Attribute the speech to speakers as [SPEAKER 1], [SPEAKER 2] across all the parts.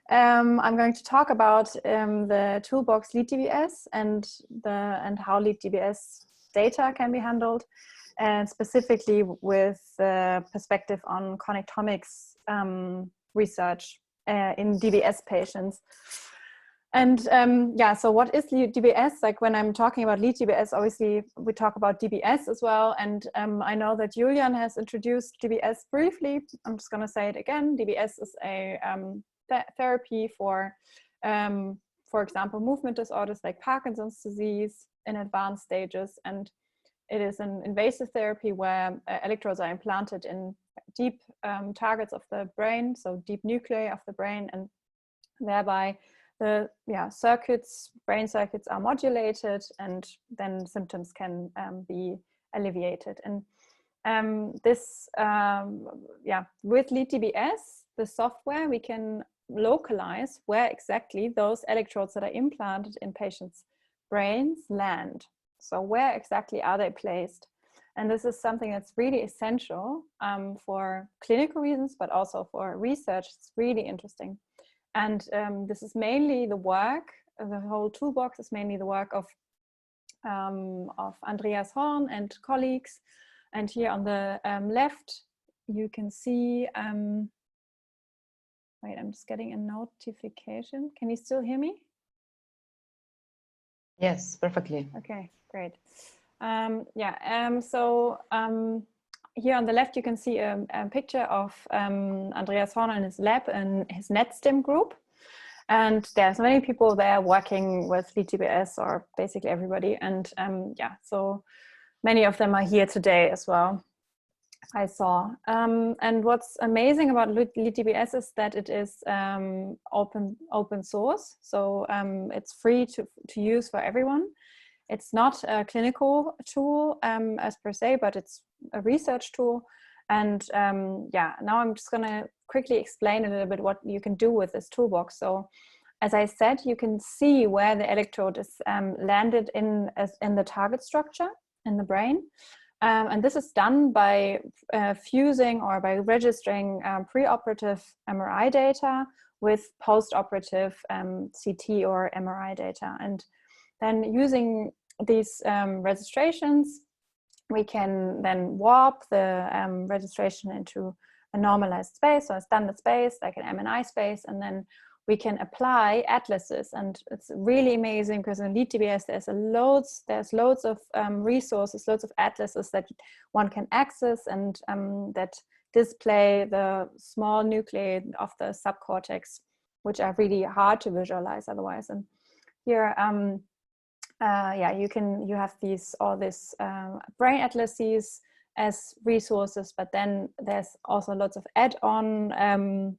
[SPEAKER 1] I'm going to talk about the toolbox LeadDBS and how LeadDBS data can be handled, and specifically with the perspective on Connectomics research in DBS patients. And yeah, so what is DBS? Like when I'm talking about LeadDBS, obviously we talk about DBS as well. And I know that Julian has introduced DBS briefly. I'm just going to say it again. DBS is a therapy for example, movement disorders like Parkinson's disease in advanced stages. And it is an invasive therapy where electrodes are implanted in deep targets of the brain, so deep nuclei of the brain, and thereby the brain circuits are modulated, and then symptoms can be alleviated. And with LeadDBS, the software, we can localize where exactly those electrodes that are implanted in patients' brains land. So where exactly are they placed? And this is something that's really essential for clinical reasons, but also for research. It's really interesting. And this is mainly the work, the whole toolbox is mainly the work of Andreas Horn and colleagues. And here on the left, you can see, wait, I'm just getting a notification. Can you still hear me?
[SPEAKER 2] Yes, perfectly.
[SPEAKER 1] Okay, great. Here on the left, you can see a picture of Andreas Horn and his lab and his NetStim group. And there's many people there working with LeadDBS, or basically everybody. And so many of them are here today as well, I saw. And what's amazing about LeadDBS is that it is open source. So it's free to use for everyone. It's not a clinical tool as per se, but it's a research tool. And now I'm just going to quickly explain a little bit what you can do with this toolbox. So as I said, you can see where the electrode is landed in the target structure in the brain. And this is done by fusing or by registering preoperative MRI data with postoperative CT or MRI data. And then using these registrations, we can then warp the registration into a normalized space, or a standard space, like an MNI space, and then we can apply atlases. And it's really amazing because in LeadDBS there's loads of resources, loads of atlases that one can access, and that display the small nuclei of the subcortex, which are really hard to visualize otherwise. And here you have all these brain atlases as resources, but then there's also lots of add-on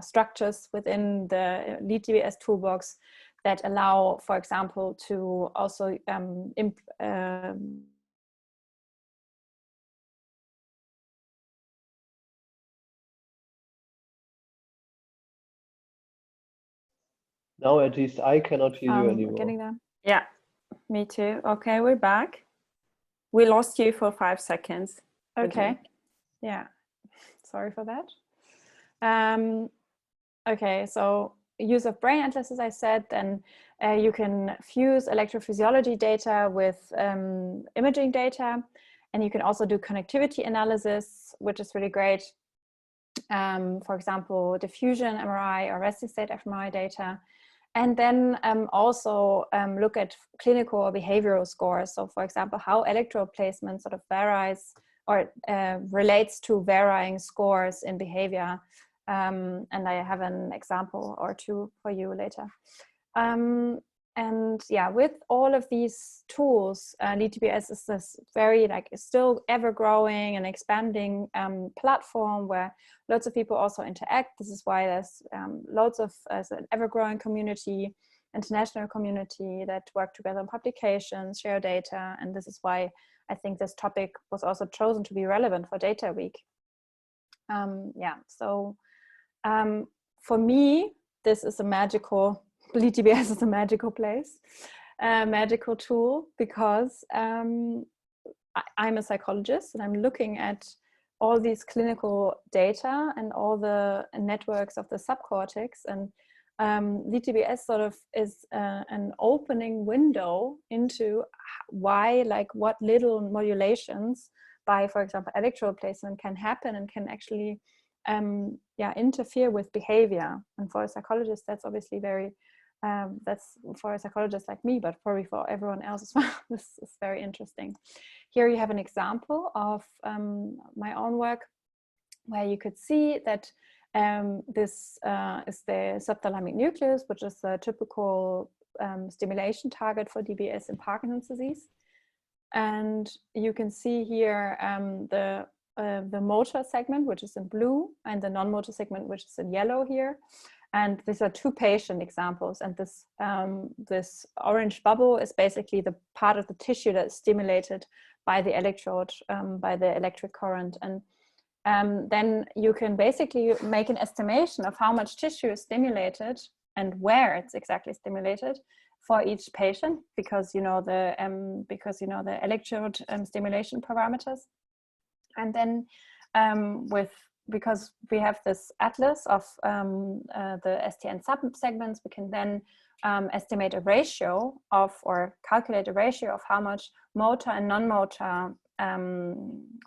[SPEAKER 1] structures within the LeadDBS toolbox that allow, for example, to also
[SPEAKER 3] now at least I cannot hear you anymore.
[SPEAKER 1] Getting there? Yeah, me too. Okay, we're back. We lost you for 5 seconds. Okay. Yeah, sorry for that. Okay, so use of brain atlas, as I said, then you can fuse electrophysiology data with imaging data, and you can also do connectivity analysis, which is really great. For example, diffusion MRI or resting state fMRI data. And then also look at clinical or behavioral scores. So for example, how electrode placement sort of varies or relates to varying scores in behavior. And I have an example or two for you later. And yeah, with all of these tools, LeadDBS is this very still ever growing and expanding platform where lots of people also interact. This is why there's loads of an ever growing community, international community that work together on publications, share data. And this is why I think this topic was also chosen to be relevant for DataWeek. For me, this is a magical LeadDBS is a magical place, a magical tool, because I'm a psychologist and I'm looking at all these clinical data and all the networks of the subcortex. And DBS sort of is an opening window into why, like, what little modulations by, for example, electrode placement can happen and can actually interfere with behavior. And for a psychologist, that's obviously very, that's for a psychologist like me, but probably for everyone else as well, this is very interesting. Here you have an example of my own work where you could see that this is the subthalamic nucleus, which is a typical stimulation target for DBS in Parkinson's disease. And you can see here the motor segment, which is in blue, and the non-motor segment, which is in yellow here. And these are two patient examples. And this, this orange bubble is basically the part of the tissue that is stimulated by the electrode, by the electric current. And then you can basically make an estimation of how much tissue is stimulated and where it's exactly stimulated for each patient, because you know the electrode stimulation parameters. And then because we have this atlas of the STN subsegments, we can then estimate a ratio of, or calculate a ratio of how much motor and non-motor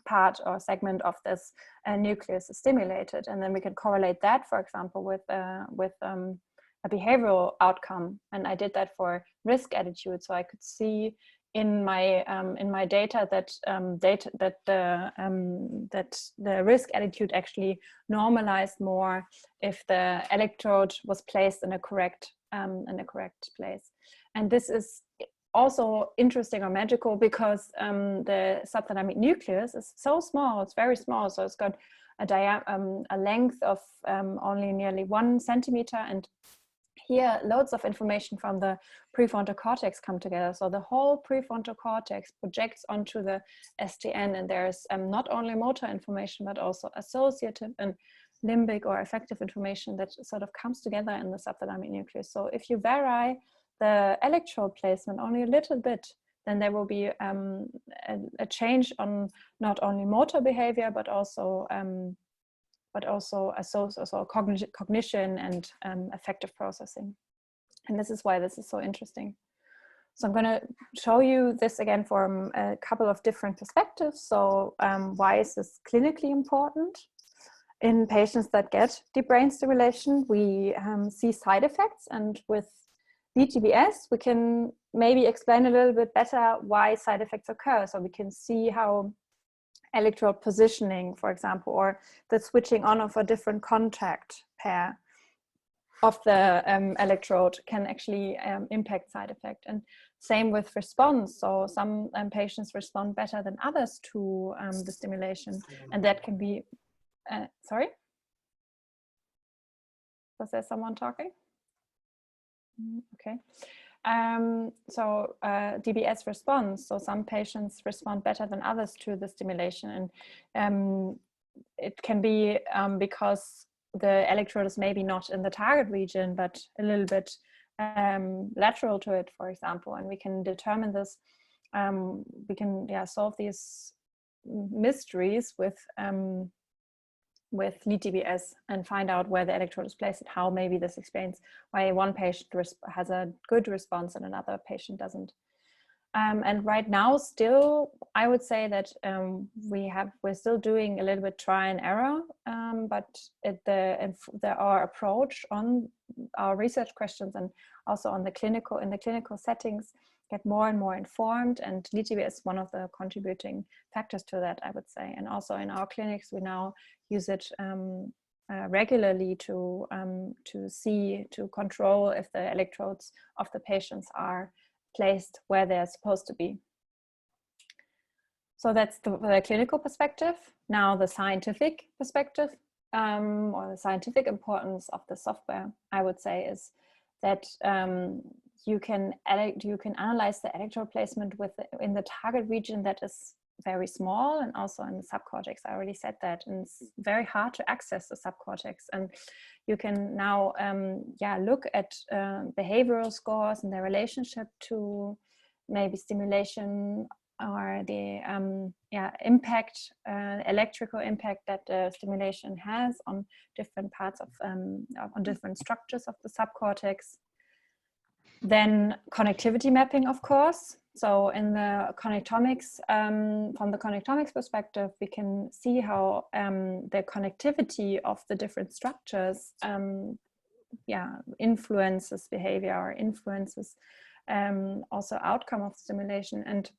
[SPEAKER 1] part or segment of this nucleus is stimulated. And then we can correlate that, for example, with a behavioral outcome. And I did that for risk attitude, so I could see in my data that the risk attitude actually normalized more if the electrode was placed in a correct place. And this is also interesting or magical because the subthalamic nucleus is so small, it's very small, so it's got a length of only nearly 1 centimeter, and here loads of information from the prefrontal cortex come together. So the whole prefrontal cortex projects onto the STN, and there's not only motor information but also associative and limbic or affective information that sort of comes together in the subthalamic nucleus. So if you vary the electrode placement only a little bit, then there will be a change on not only motor behavior but also cognition and affective processing. And this is why this is so interesting. So I'm going to show you this again from a couple of different perspectives. So why is this clinically important? In patients that get deep brain stimulation, we see side effects, and with DBS, we can maybe explain a little bit better why side effects occur. So we can see how electrode positioning, for example, or the switching on of a different contact pair of the electrode can actually impact side effect. And same with response. So some patients respond better than others to the stimulation, and that can be, sorry? Was there someone talking? Okay. So DBS response. So some patients respond better than others to the stimulation, and it can be because the electrode is maybe not in the target region, but a little bit lateral to it, for example. And we can determine this. We can solve these mysteries with lead DBS and find out where the electrode is placed and how maybe this explains why one patient has a good response and another patient doesn't. And right now, still, I would say that we're still doing a little bit try and error, but our approach on our research questions and also on the clinical settings get more and more informed, and lead DBS is one of the contributing factors to that, I would say. And also in our clinics, we now use it regularly to control if the electrodes of the patients are placed where they're supposed to be. So that's the clinical perspective. Now the scientific perspective, or the scientific importance of the software, I would say, is that you can analyze the electrode placement in the target region that is very small, and also in the subcortex. I already said that, and it's very hard to access the subcortex. And you can now look at behavioral scores and their relationship to maybe stimulation impact, electrical impact that the stimulation has on different parts of, on different structures of the subcortex. Then connectivity mapping, of course. So in the connectomics, from the connectomics perspective, we can see how the connectivity of the different structures influences behavior or influences also outcome of stimulation. And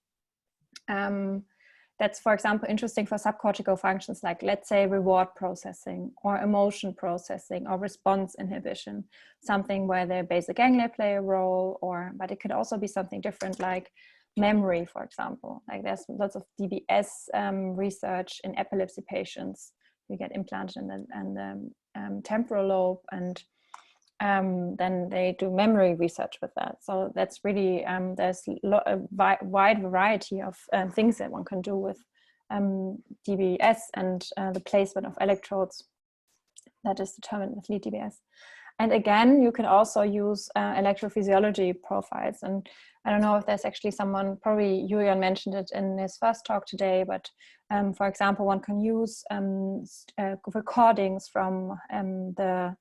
[SPEAKER 1] that's, for example, interesting for subcortical functions like, let's say, reward processing or emotion processing or response inhibition, something where the basal ganglia play a role, but it could also be something different like memory, for example. Like there's lots of DBS research in epilepsy patients who get implanted in the temporal lobe, and then they do memory research with that. So that's really, there's a wide variety of things that one can do with DBS and the placement of electrodes that is determined with lead DBS. And again, you can also use electrophysiology profiles. And I don't know if there's actually someone, probably Julian mentioned it in his first talk today, but for example, one can use recordings from the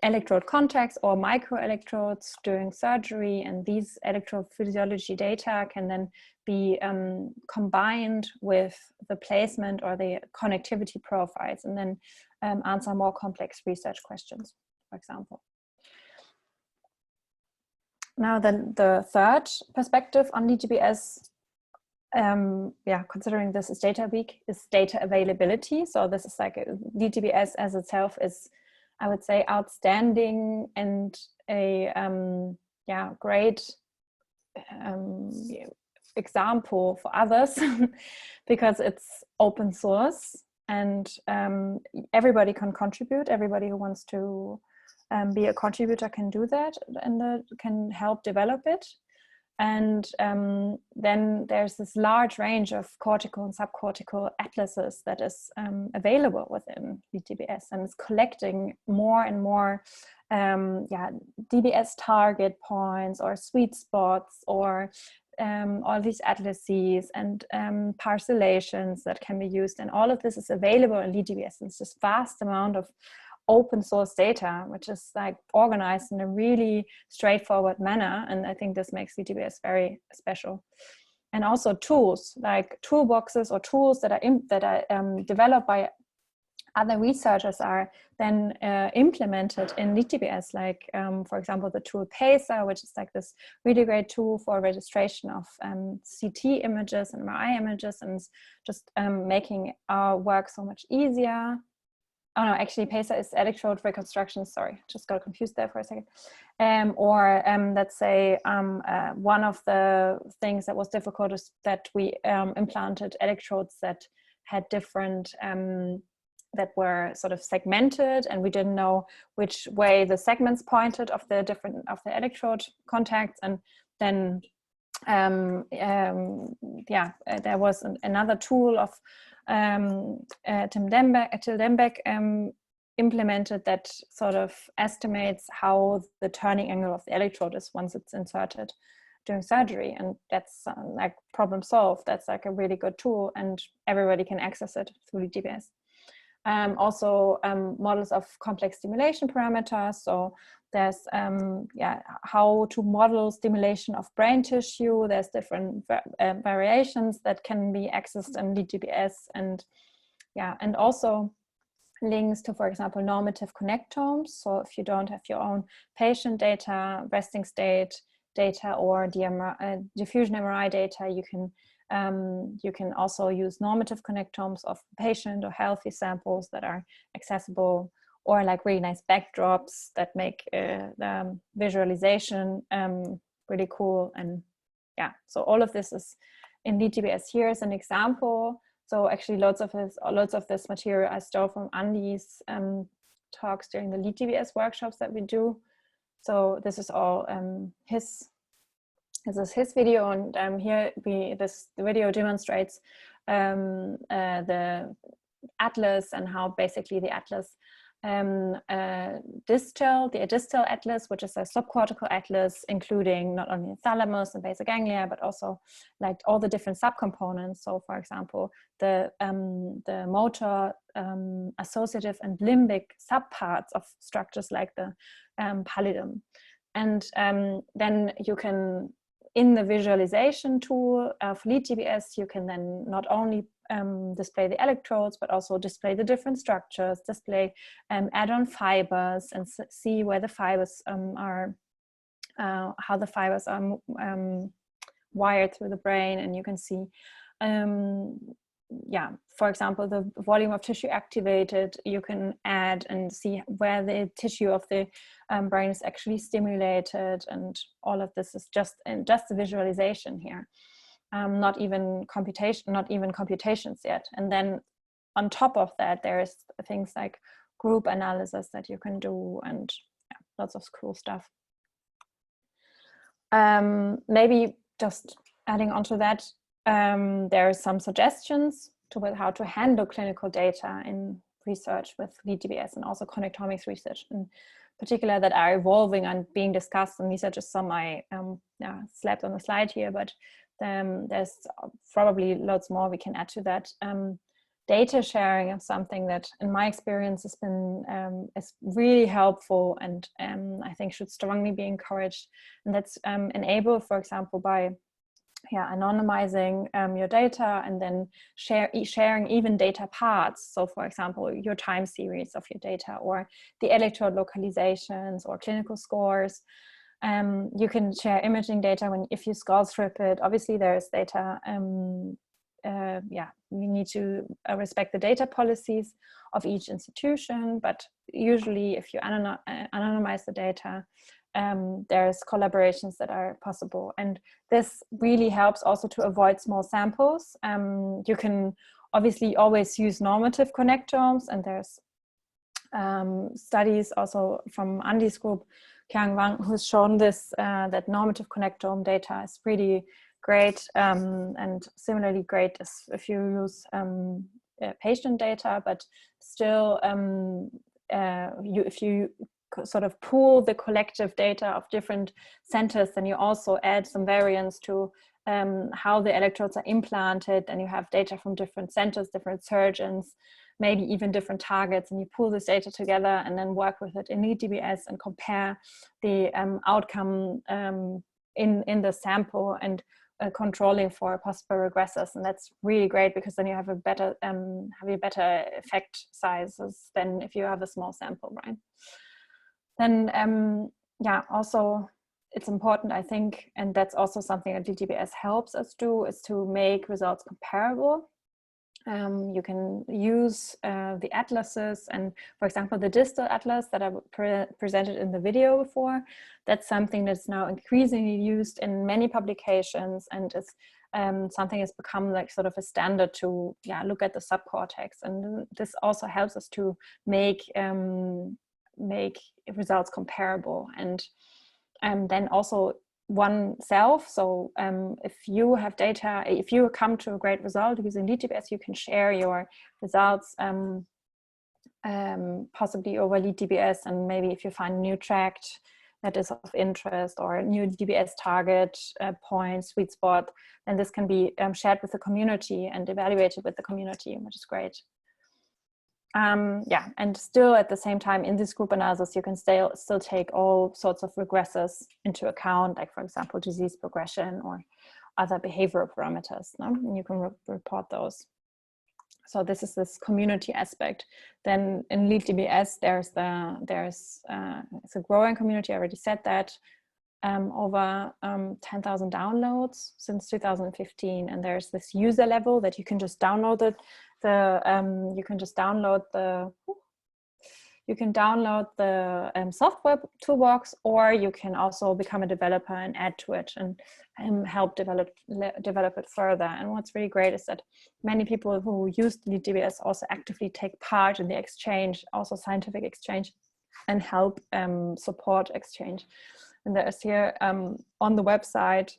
[SPEAKER 1] electrode contacts or microelectrodes during surgery, and these electrophysiology data can then be combined with the placement or the connectivity profiles, and then answer more complex research questions, for example. Now then, the third perspective on DBS, considering this is data week, is data availability. So this is like DBS as itself is, I would say, outstanding and a great example for others because it's open source and everybody can contribute. Everybody who wants to be a contributor can do that and can help develop it. And then there's this large range of cortical and subcortical atlases that is available within DBS, and it's collecting more and more DBS target points or sweet spots or all these atlases and parcellations that can be used. And all of this is available in DBS. It's this vast amount of open source data, which is like organized in a really straightforward manner. And I think this makes DBS very special. And also tools like toolboxes or tools that are developed by other researchers are then implemented in DBS, like for example the tool PACER, which is like this really great tool for registration of CT images and MRI images, and just making our work so much easier. Oh no, actually PACER is electrode reconstruction, sorry, just got confused there for a second. Let's say one of the things that was difficult is that we implanted electrodes that had different, that were sort of segmented, and we didn't know which way the segments pointed of the electrode contacts. And then there was another tool of Till Dembeck implemented that sort of estimates how the turning angle of the electrode is once it's inserted during surgery, and that's like problem solved. That's like a really good tool, and everybody can access it through DBS. Also models of complex stimulation parameters. So there's how to model stimulation of brain tissue. There's different variations that can be accessed in DBS, and also links to, for example, normative connectomes. So if you don't have your own patient data, resting state data, or diffusion MRI data, you can also use normative connectomes of patient or healthy samples that are accessible, or like really nice backdrops that make the visualization really cool. And so all of this is in DBS. Here is an example. So actually lots of this material I stole from Andy's talks during the DBS workshops that we do. So this is all his video, and here the video demonstrates the atlas and how basically the atlas the distal atlas, which is a subcortical atlas, including not only the thalamus and basal ganglia, but also like all the different subcomponents. So, for example, the motor, associative, and limbic subparts of structures like the pallidum. And then you can, in the visualization tool of LeadDBS, you can then not only display the electrodes, but also display the different structures, display add-on fibers, and see where the fibers are, how the fibers are wired through the brain. And you can see, yeah, for example, the volume of tissue activated. You can add and see where the tissue of the brain is actually stimulated, and all of this is just the visualization here. Not even computations yet. And then on top of that, there's things like group analysis that you can do, and yeah, lots of cool stuff. Maybe just adding on to that, there are some suggestions to how to handle clinical data in research with LeadDBS, and also connectomics research in particular, that are evolving and being discussed. And these are just some I slapped on the slide here, but there's probably lots more we can add to that. Data sharing is something that, in my experience, has been is really helpful, and I think should strongly be encouraged. And that's enabled, for example, by anonymizing your data, and then sharing even data parts. So, for example, your time series of your data, or the electrode localizations, or clinical scores. You can share imaging data if you skull strip it. Obviously, there's data. You need to respect the data policies of each institution, but usually, if you anonymize the data, there's collaborations that are possible, and this really helps also to avoid small samples. You can obviously always use normative connectomes, and there's studies also from Andy's group, Kyang Wang, who's shown this, that normative connectome data is pretty great, and similarly great as if you use patient data, but still if you sort of pool the collective data of different centers, then you also add some variance to how the electrodes are implanted, and you have data from different centers, different surgeons, maybe even different targets, and you pull this data together and then work with it in LeadDBS and compare the outcome in the sample, and controlling for possible regressors. And that's really great, because then you have a better effect sizes than if you have a small sample, right? Then also it's important, I think, and that's also something that LeadDBS helps us do, is to make results comparable. You can use the atlases, and for example, the distal atlas that I presented in the video before, that's something that's now increasingly used in many publications, and is something has become like sort of a standard to look at the subcortex. And this also helps us to make results comparable, and then also oneself. So if you have data, if you come to a great result using LeadDBS, you can share your results possibly over LeadDBS, and maybe if you find a new tract that is of interest, or a new DBS target point, sweet spot, then this can be shared with the community and evaluated with the community, which is great. And still at the same time, in this group analysis, you can still take all sorts of regressors into account, like for example, disease progression or other behavioral parameters, no? And you can report those. So this is this community aspect. Then in LeadDBS, it's a growing community. I already said that. Over 10,000 downloads since 2015, and there's this user level that you can just download it. You can download the software toolbox, or you can also become a developer and add to it and help develop it further. And what's really great is that many people who use LeadDBS also actively take part in the exchange, also scientific exchange, and help support exchange. And there's here on the website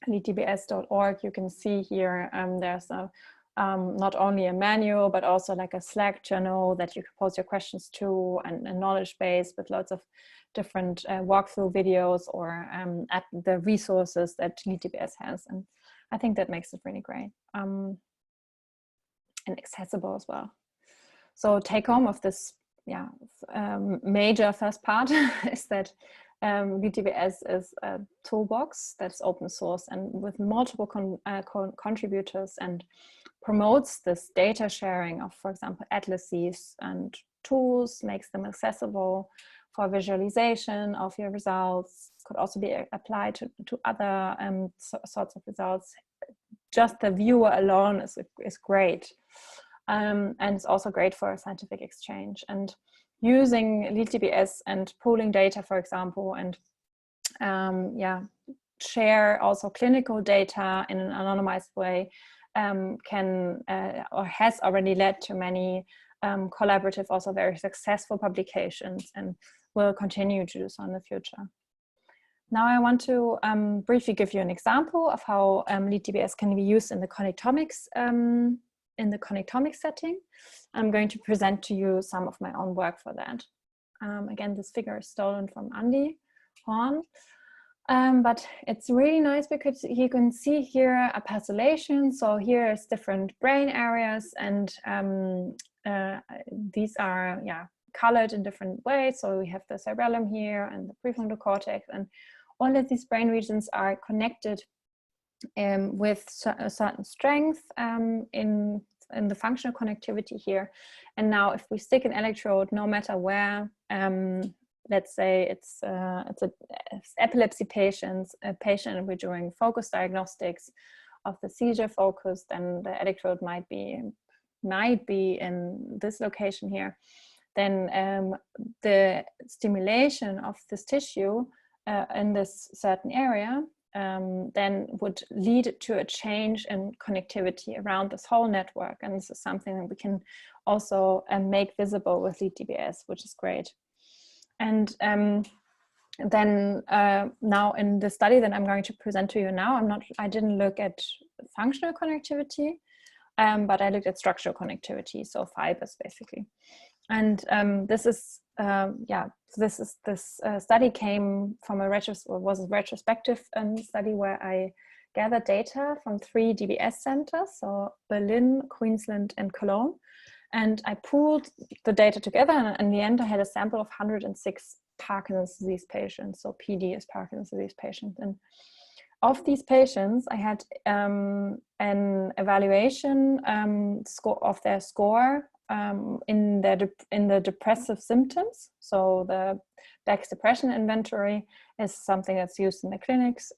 [SPEAKER 1] leaddbs.org, you can see here there's a not only a manual, but also like a Slack channel that you can post your questions to, and a knowledge base with lots of different walkthrough videos, or at the resources that DBS has. And I think that makes it really great and accessible as well. So take home of this major first part is that DBS is a toolbox that's open source and with multiple contributors, and promotes this data sharing of, for example, atlases and tools, makes them accessible for visualization of your results. Could also be applied to other sorts of results. Just the viewer alone is great. And it's also great for scientific exchange. And using DBS and pooling data, for example, and share also clinical data in an anonymized way can or has already led to many collaborative, also very successful publications, and will continue to do so in the future. Now I want to briefly give you an example of how DBS can be used in the Connectomics setting. I'm going to present to you some of my own work for that. Again, this figure is stolen from Andy Horn, but it's really nice because you can see here a pixelation. So here is different brain areas, and these are colored in different ways. So we have the cerebellum here and the prefrontal cortex, and all of these brain regions are connected with a certain strength in the functional connectivity here. And now if we stick an electrode, no matter where, let's say it's epilepsy patients, a patient, and we're doing focus diagnostics of the seizure focus, then the electrode might be in this location here. Then the stimulation of this tissue in this certain area then would lead to a change in connectivity around this whole network. And this is something that we can also make visible with DBS, which is great. And then now in the study that I'm going to present to you now, I didn't look at functional connectivity, but I looked at structural connectivity, so fibers basically. And this study came from a retrospective study where I gathered data from 3 DBS centers, so Berlin, Queensland, and Cologne. And I pooled the data together, and in the end I had a sample of 106 Parkinson's disease patients, so PD is Parkinson's disease patients. And of these patients, I had an evaluation score of their score in the depressive symptoms. So the Beck's depression inventory is something that's used in the clinics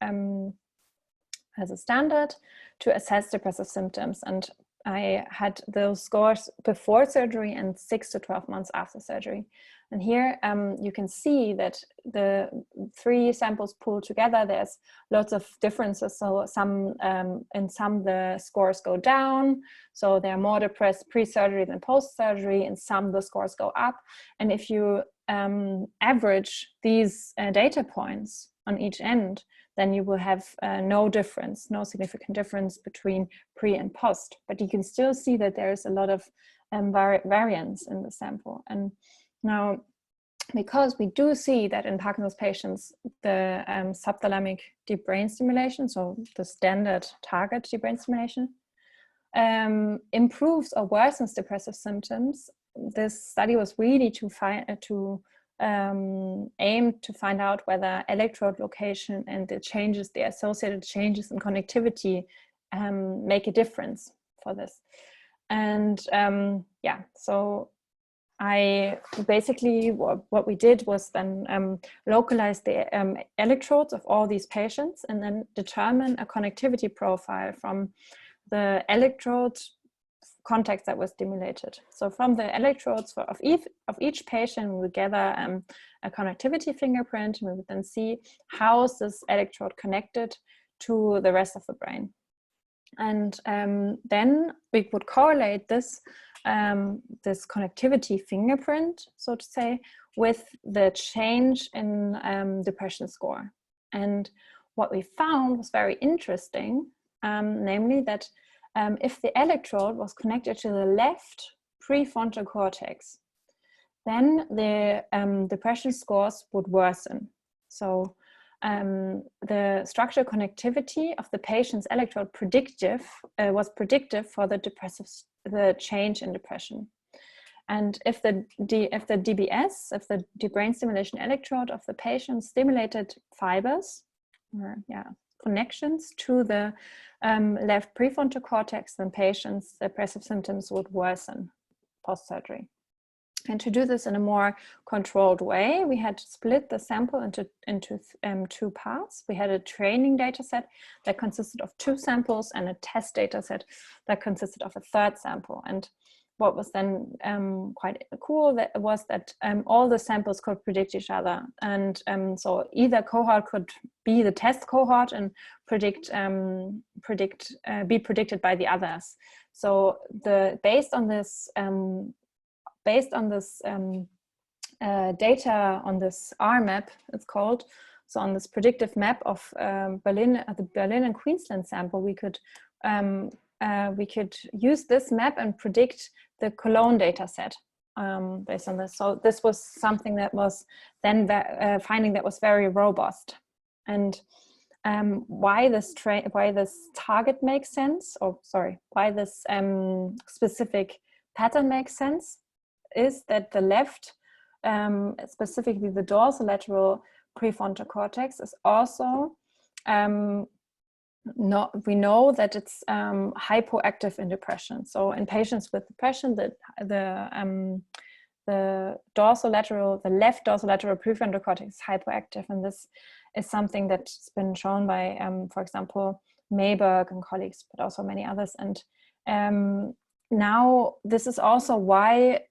[SPEAKER 1] as a standard to assess depressive symptoms. And I had those scores before surgery and 6 to 12 months after surgery. And here you can see that the 3 samples pooled together, there's lots of differences. So in some the scores go down, so they're more depressed pre-surgery than post-surgery. In some the scores go up. And if you average these data points on each end, then you will have no significant difference between pre and post. But you can still see that there is a lot of variance in the sample. And now, because we do see that in Parkinson's patients, the subthalamic deep brain stimulation, so the standard target deep brain stimulation, improves or worsens depressive symptoms, this study was really aim to find out whether electrode location and the associated changes in connectivity make a difference for this. And so I basically, what we did was then localize the electrodes of all these patients and then determine a connectivity profile from the electrode context that was stimulated. So from the electrodes of each patient, we would gather a connectivity fingerprint, and we would then see how is this electrode connected to the rest of the brain. And then we would correlate this connectivity fingerprint, so to say, with the change in depression score. And what we found was very interesting, namely that if the electrode was connected to the left prefrontal cortex, then the depression scores would worsen. So the structural connectivity of the patient's electrode was predictive for the change in depression. And if the DBS, if the deep brain stimulation electrode of the patient stimulated fibers, or connections to the left prefrontal cortex, then patients' depressive symptoms would worsen post-surgery. And to do this in a more controlled way, we had to split the sample into two parts. We had a training data set that consisted of 2 samples and a test data set that consisted of a 3rd sample. And what was then quite cool was that all the samples could predict each other. And so either cohort could be the test cohort and be predicted by the others. So based on this data on this R-map, it's called, so on this predictive map of the Berlin and Queensland sample, we could use this map and predict the Cologne data set based on this. So this was something that was then finding that was very robust. And why this target makes sense, why this specific pattern makes sense, is that the left, specifically the dorsolateral prefrontal cortex, is also we know that it's hypoactive in depression. So in patients with depression, the left dorsolateral prefrontal cortex is hypoactive, and this is something that's been shown by, for example, Mayberg and colleagues, but also many others. And now this is also why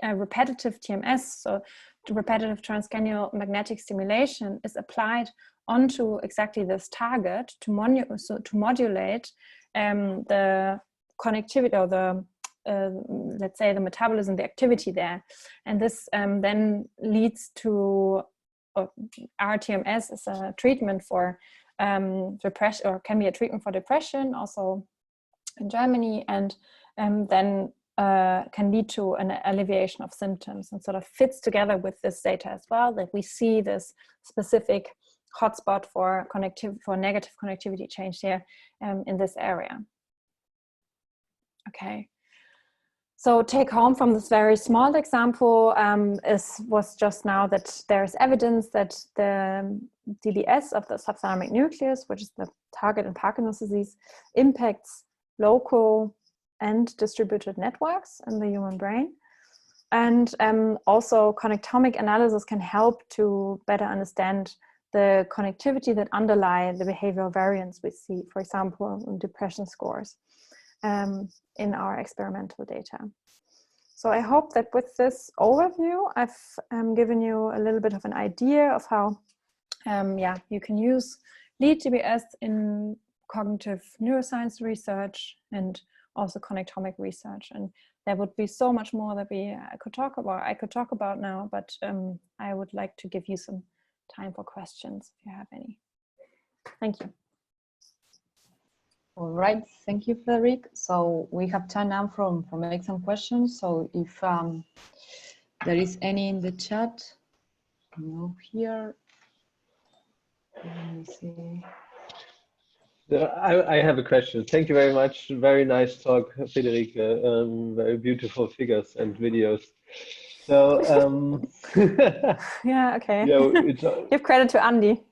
[SPEAKER 1] repetitive TMS, so repetitive transcranial magnetic stimulation, is applied onto exactly this target to modulate the connectivity, or the let's say the metabolism, the activity there. And this then leads to RTMS is a treatment for depression, or can be a treatment for depression also in Germany, and then can lead to an alleviation of symptoms, and sort of fits together with this data as well, that we see this specific hotspot for negative connectivity change here in this area. Okay, so take home from this very small example was just now that there's evidence that the DBS of the subthalamic nucleus, which is the target in Parkinson's disease, impacts local and distributed networks in the human brain. And also connectomic analysis can help to better understand the connectivity that underlie the behavioral variants we see, for example, in depression scores in our experimental data. So I hope that with this overview, I've given you a little bit of an idea of how you can use lead DBS in cognitive neuroscience research and also connectomic research. And there would be so much more that I could talk about now, but I would like to give you some time for questions if you have any. Thank you.
[SPEAKER 2] All right, thank you, Friederike. So we have time now for make some questions. So if there is any in the chat, here. Let me see.
[SPEAKER 3] I have a question. Thank you very much. Very nice talk, Friederike. Very beautiful figures and videos. So
[SPEAKER 1] yeah, okay.
[SPEAKER 3] Yeah,
[SPEAKER 1] give credit to Andy.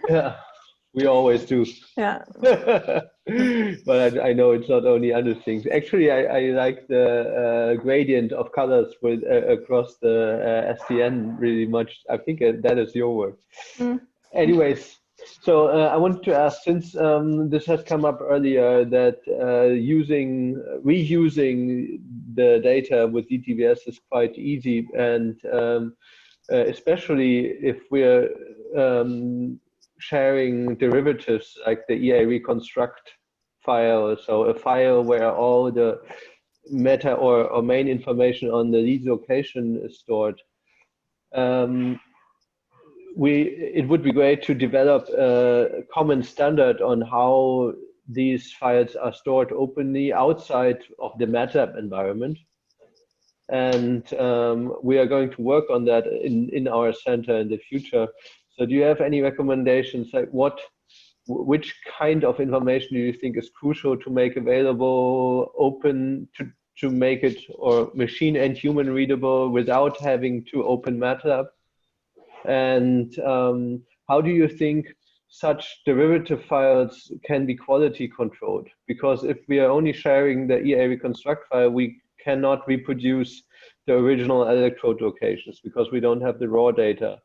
[SPEAKER 3] Yeah, we always do.
[SPEAKER 1] Yeah.
[SPEAKER 3] But I know it's not only other things. Actually, I like the gradient of colors with across the STN really much. I think that is your work. Anyways, so I wanted to ask, since this has come up earlier, that reusing the data with DTBS is quite easy, and especially if we're sharing derivatives like the EA reconstruct file, so a file where all the meta or main information on the lead location is stored. It would be great to develop a common standard on how these files are stored openly outside of the MATLAB environment. And we are going to work on that in our center in the future. So do you have any recommendations, like which kind of information do you think is crucial to make available open, to make it or machine and human readable without having to open MATLAB? And how do you think such derivative files can be quality controlled? Because if we are only sharing the EA reconstruct file, we cannot reproduce the original electrode locations because we don't have the raw data.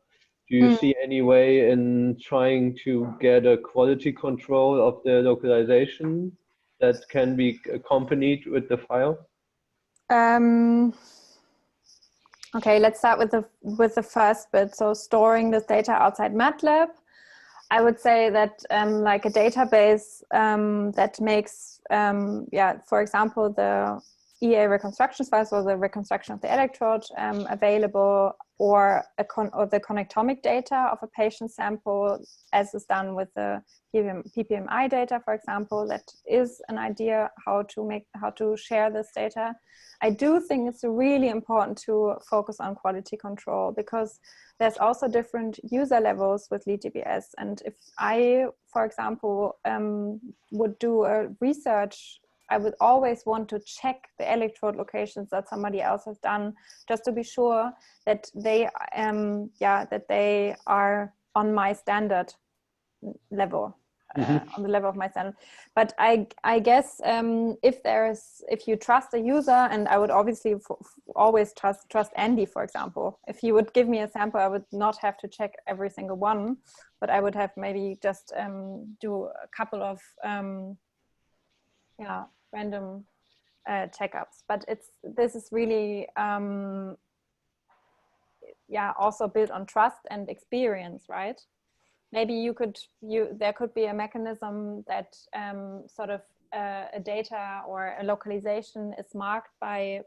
[SPEAKER 3] Do you see any way in trying to get a quality control of the localization that can be accompanied with the file?
[SPEAKER 1] Okay, let's start with the first bit. So storing this data outside MATLAB. I would say that like a database that makes, for example, the EA reconstruction files or the reconstruction of the electrode available, or the connectomic data of a patient sample, as is done with the PPMI data, for example. That is an idea how to share this data. I do think it's really important to focus on quality control, because there's also different user levels with LeadDBS. And if I, for example, would do a research, I would always want to check the electrode locations that somebody else has done, just to be sure that they, that they are on my standard level. On the level of my standard. But I guess if you trust a user, and I would obviously always trust Andy, for example. If you would give me a sample, I would not have to check every single one, but I would have maybe just do a couple of random checkups. But this is really also built on trust and experience, right? Maybe there could be a mechanism that sort of a data or a localization is marked by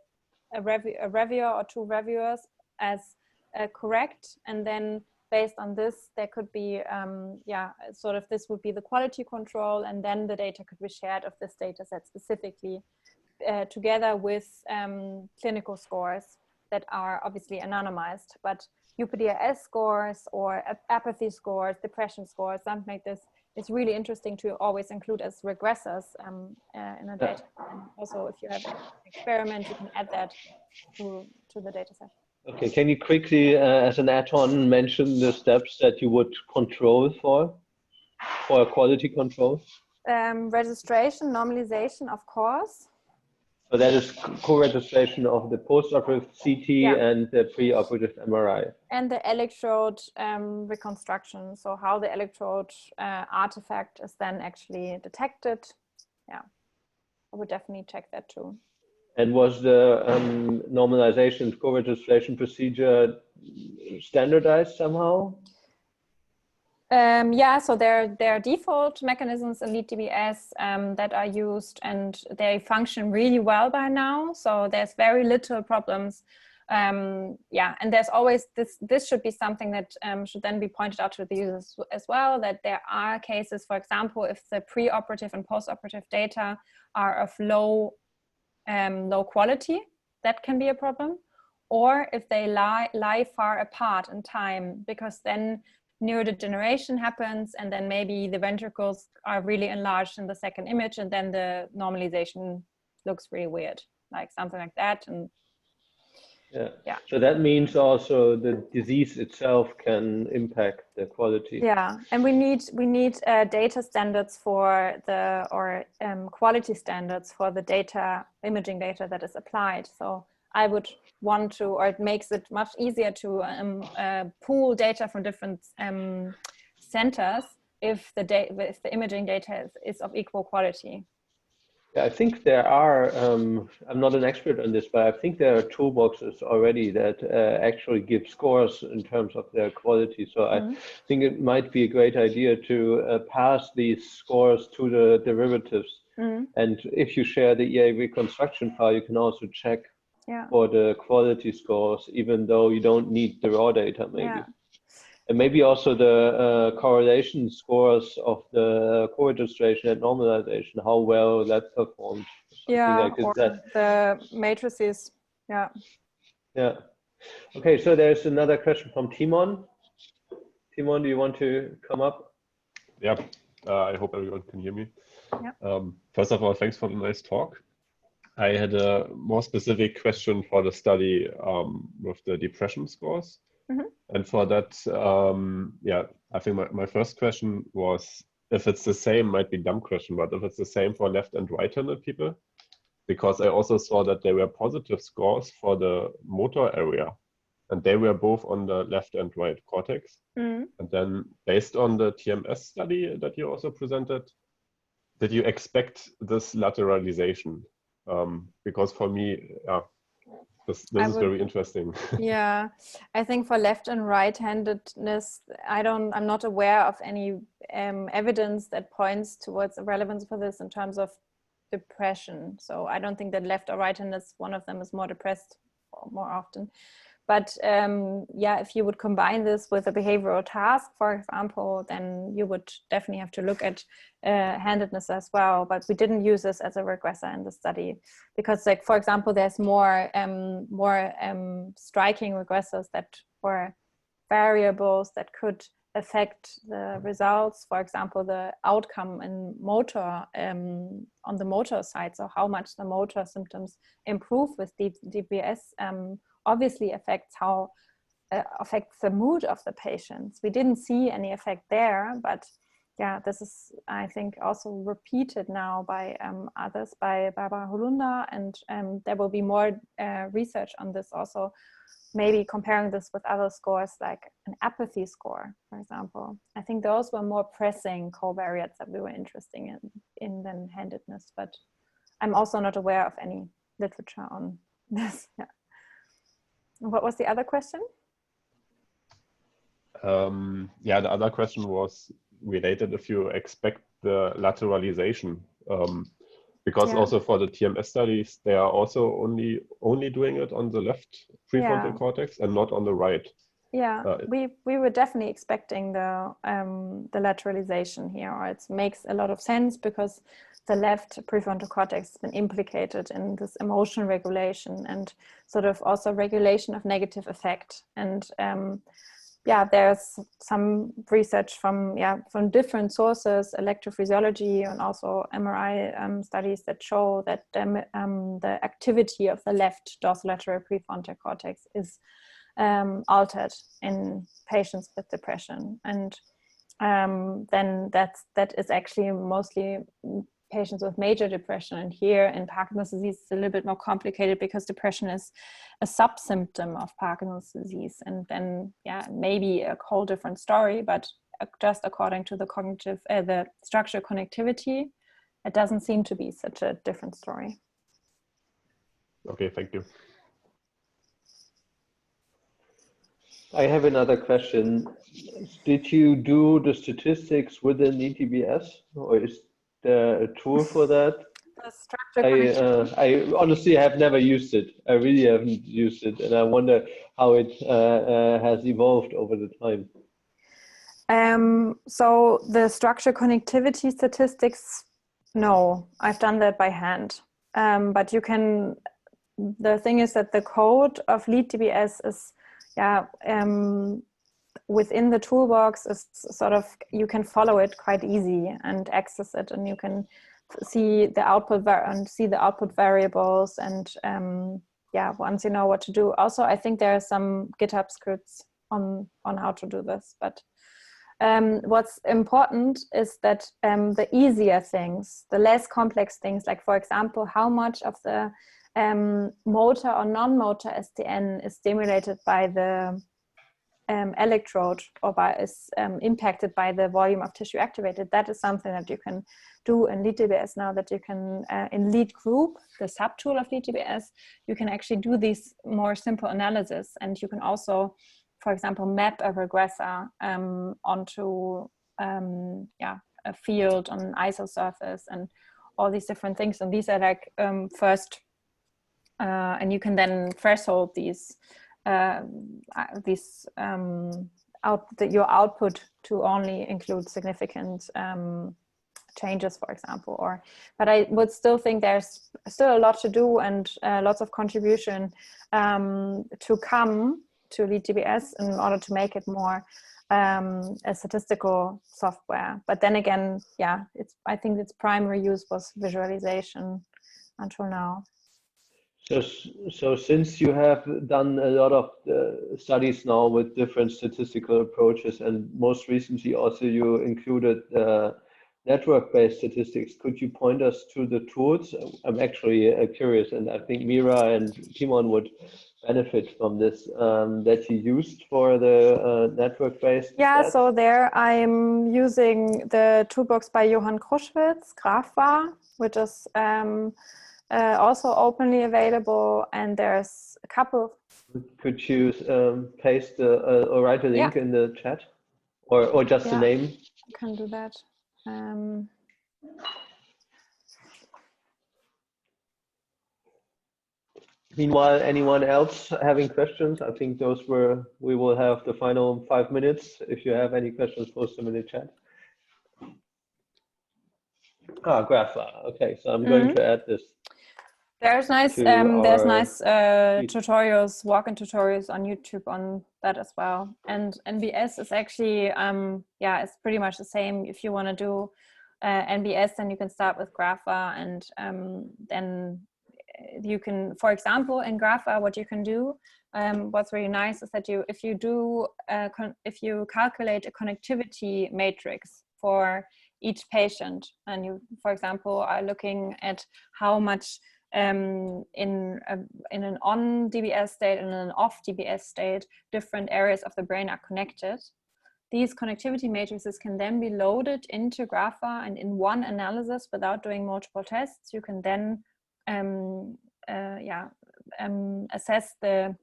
[SPEAKER 1] a reviewer or two reviewers as correct, and then based on this there could be sort of this would be the quality control, and then the data could be shared of this data set specifically together with clinical scores that are obviously anonymized, but UPDRS scores or apathy scores, depression scores, something like this is really interesting to always include as regressors in a data. And also, if you have an experiment, you can add that to the data set.
[SPEAKER 3] Okay, can you quickly, as an add-on, mention the steps that you would control for quality control?
[SPEAKER 1] Registration, normalization, of course.
[SPEAKER 3] So that is co-registration of the post-operative CT and the pre-operative MRI.
[SPEAKER 1] And the electrode reconstruction, so how the electrode artifact is then actually detected. Yeah, I would definitely check that too.
[SPEAKER 3] And was the normalization co-registration procedure standardized somehow?
[SPEAKER 1] So there are default mechanisms in LeadDBS that are used, and they function really well by now. So there's very little problems. And there's always this should be something that should then be pointed out to the users as well, that there are cases, for example, if the pre-operative and post-operative data are of low quality, that can be a problem. Or if they lie far apart in time, because then neurodegeneration happens, and then maybe the ventricles are really enlarged in the second image, and then the normalization looks really weird, like something like that. And
[SPEAKER 3] so that means also the disease itself can impact the quality.
[SPEAKER 1] And we need data standards for quality standards for the data, imaging data that is applied. So I would want to, or it makes it much easier to pool data from different centers if the imaging data is of equal quality.
[SPEAKER 3] Yeah, I think there are, I'm not an expert on this, but I think there are toolboxes already that actually give scores in terms of their quality. So I think it might be a great idea to pass these scores to the derivatives. And if you share the EA reconstruction file, you can also check for the quality scores, even though you don't need the raw data, maybe. And maybe also the correlation scores of the co-registration and normalization, how well that performed.
[SPEAKER 1] Yeah,
[SPEAKER 3] like
[SPEAKER 1] or
[SPEAKER 3] that.
[SPEAKER 1] the matrices. Yeah.
[SPEAKER 3] Yeah. Okay, so there's another question from Timon. Timon, do you want to come up?
[SPEAKER 4] Yeah, I hope everyone can hear me.
[SPEAKER 1] Yeah.
[SPEAKER 4] First of all, thanks for the nice talk. I had a more specific question for the study with the depression scores. And for that, yeah, I think my first question was if it's the same, might be a dumb question, but if it's the same for left and right-handed people, because I also saw that there were positive scores for the motor area, and they were both on the left and right cortex. And then based on the TMS study that you also presented, did you expect this lateralization? Because for me, yeah, this is very interesting.
[SPEAKER 1] Yeah, I think for left and right-handedness, I'm not aware of any evidence that points towards a relevance for this in terms of depression. So I don't think that left or right-handedness, one of them is more depressed more often. But yeah, if you would combine this with a behavioral task, for example, then you would definitely have to look at handedness as well. But we didn't use this as a regressor in the study because, like, for example, there's more striking regressors that were variables that could affect the results. For example, the outcome in motor on the motor side. So how much the motor symptoms improve with DBS obviously affects the mood of the patients. We didn't see any effect there, but yeah, this is, I think, also repeated now by others, by Barbara Holunda, and there will be more research on this also, maybe comparing this with other scores like an apathy score, for example. I think those were more pressing covariates that we were interested in than handedness, but I'm also not aware of any literature on this. Yeah. What was the other question?
[SPEAKER 4] Yeah, the other question was related if you expect the lateralization, because also for the TMS studies, they are also only doing it on the left prefrontal cortex and not on the right.
[SPEAKER 1] Yeah, we were definitely expecting the lateralization here, or it makes a lot of sense because the left prefrontal cortex has been implicated in this emotion regulation and sort of also regulation of negative affect. And yeah, there's some research from different sources, electrophysiology and also MRI studies that show that the activity of the left dorsolateral prefrontal cortex is altered in patients with depression, and then that is actually mostly patients with major depression. And here in Parkinson's disease, it's a little bit more complicated because depression is a subsymptom of Parkinson's disease, and then maybe a whole different story. But just according to the cognitive, the structure connectivity, it doesn't seem to be such a different story.
[SPEAKER 4] Okay, thank you.
[SPEAKER 3] I have another question. Did you do the statistics within DBS, or is there a tool for that?
[SPEAKER 1] The structure
[SPEAKER 3] I honestly have never used it. I really haven't used it, and I wonder how it has evolved over the time.
[SPEAKER 1] So the structure connectivity statistics, no, I've done that by hand. But you can, the thing is that the code of LeadDBS is, within the toolbox is sort of, you can follow it quite easy and access it, and you can see the output variables, and once you know what to do. Also, I think there are some GitHub scripts on how to do this, but what's important is that the easier things, the less complex things, like for example, how much of the motor or non-motor SDN is stimulated by the electrode or is impacted by the volume of tissue activated. That is something that you can do in LeadDBS now, that you can, in Lead Group, the subtool of LeadDBS, you can actually do these more simple analysis, and you can also, for example, map a regressor onto a field on an ISO surface and all these different things. And these are like first, and you can then threshold these your output to only include significant changes, for example. But I would still think there's still a lot to do and lots of contribution to come to Lead DBS in order to make it more a statistical software. But then again, yeah, I think its primary use was visualization until now.
[SPEAKER 3] So since you have done a lot of studies now with different statistical approaches, and most recently also you included network-based statistics, could you point us to the tools? I'm actually curious, and I think Mira and Timon would benefit from this, that you used for the network-based
[SPEAKER 1] Yeah,
[SPEAKER 3] stats?
[SPEAKER 1] so there I'm using the toolbox by Johann Kruschwitz, GraphVar, which is also openly available, and there's a couple.
[SPEAKER 3] Could you paste or write a link in the chat, or just the name?
[SPEAKER 1] I can do that.
[SPEAKER 3] Meanwhile, anyone else having questions? I think we will have the final 5 minutes. If you have any questions, post them in the chat. GraphVar. Okay, so I'm going to add this.
[SPEAKER 1] There's nice tutorials, walk-in tutorials on YouTube on that as well. And NBS is actually, it's pretty much the same. If you want to do NBS, then you can start with GraphVar, and then you can, for example, in GraphVar, what you can do, what's really nice is that if you calculate a connectivity matrix for each patient, and you, for example, are looking at how much in an on DBS state and an off DBS state, different areas of the brain are connected. These connectivity matrices can then be loaded into GraphVar, and in one analysis, without doing multiple tests, you can then assess the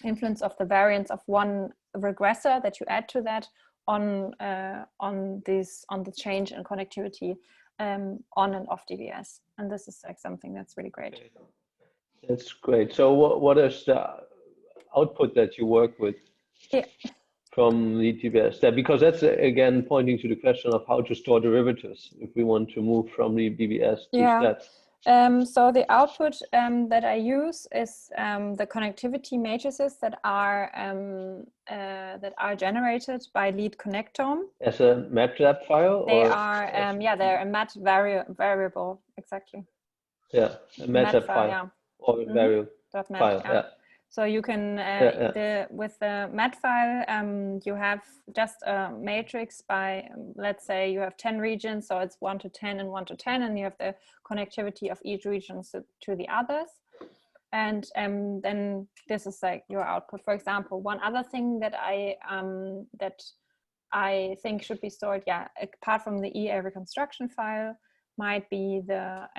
[SPEAKER 1] influence of the variance of one regressor that you add to that on the change in connectivity on and off DBS. And this is like something that's really great.
[SPEAKER 3] That's great. So what is the output that you work with from Lead DBS? Because that's again pointing to the question of how to store derivatives if we want to move from Lead DBS to stats.
[SPEAKER 1] So the output that I use is the connectivity matrices that are generated by Lead Connectome.
[SPEAKER 3] As a MATLAB file?
[SPEAKER 1] They are, they're a mat variable, exactly.
[SPEAKER 3] Yeah, a MATLAB file. Or variable file, yeah.
[SPEAKER 1] So you can, with the mat file, you have just a matrix by, let's say you have 10 regions, so it's 1 to 10 and 1 to 10, and you have the connectivity of each region to the others. And then this is like your output. For example, one other thing that I think should be stored, apart from the EA reconstruction file, might be the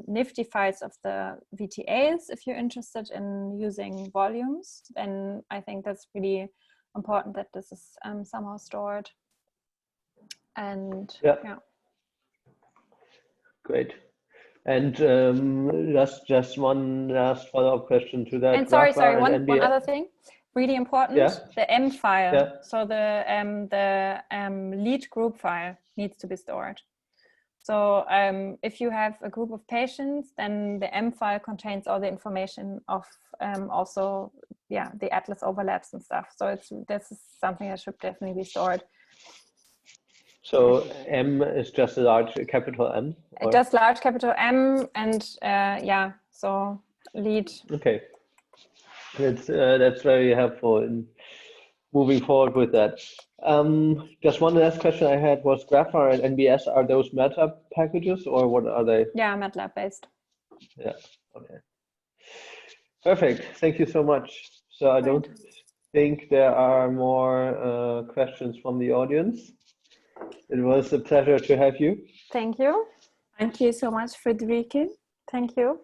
[SPEAKER 1] nifty files of the VTAs. If you're interested in using volumes, then I think that's really important that this is somehow stored. And
[SPEAKER 3] great. And just one last follow-up question to that.
[SPEAKER 1] And sorry, one other thing, really important, the M file. So the lead group file needs to be stored. So if you have a group of patients, then the M file contains all the information of also the atlas overlaps and stuff. So this is something that should definitely be stored.
[SPEAKER 3] So M is just a large capital M? Or?
[SPEAKER 1] Just large capital M, and so lead. Okay.
[SPEAKER 3] That's very helpful in moving forward with that. Just one last question I had was GraphVar and NBS, are those MATLAB packages or what are they?
[SPEAKER 1] Yeah, MATLAB based.
[SPEAKER 3] Yeah, okay. Perfect, thank you so much. So I don't think there are more questions from the audience. It was a pleasure to have you.
[SPEAKER 1] Thank you.
[SPEAKER 2] Thank you so much, Friederike.
[SPEAKER 1] Thank you.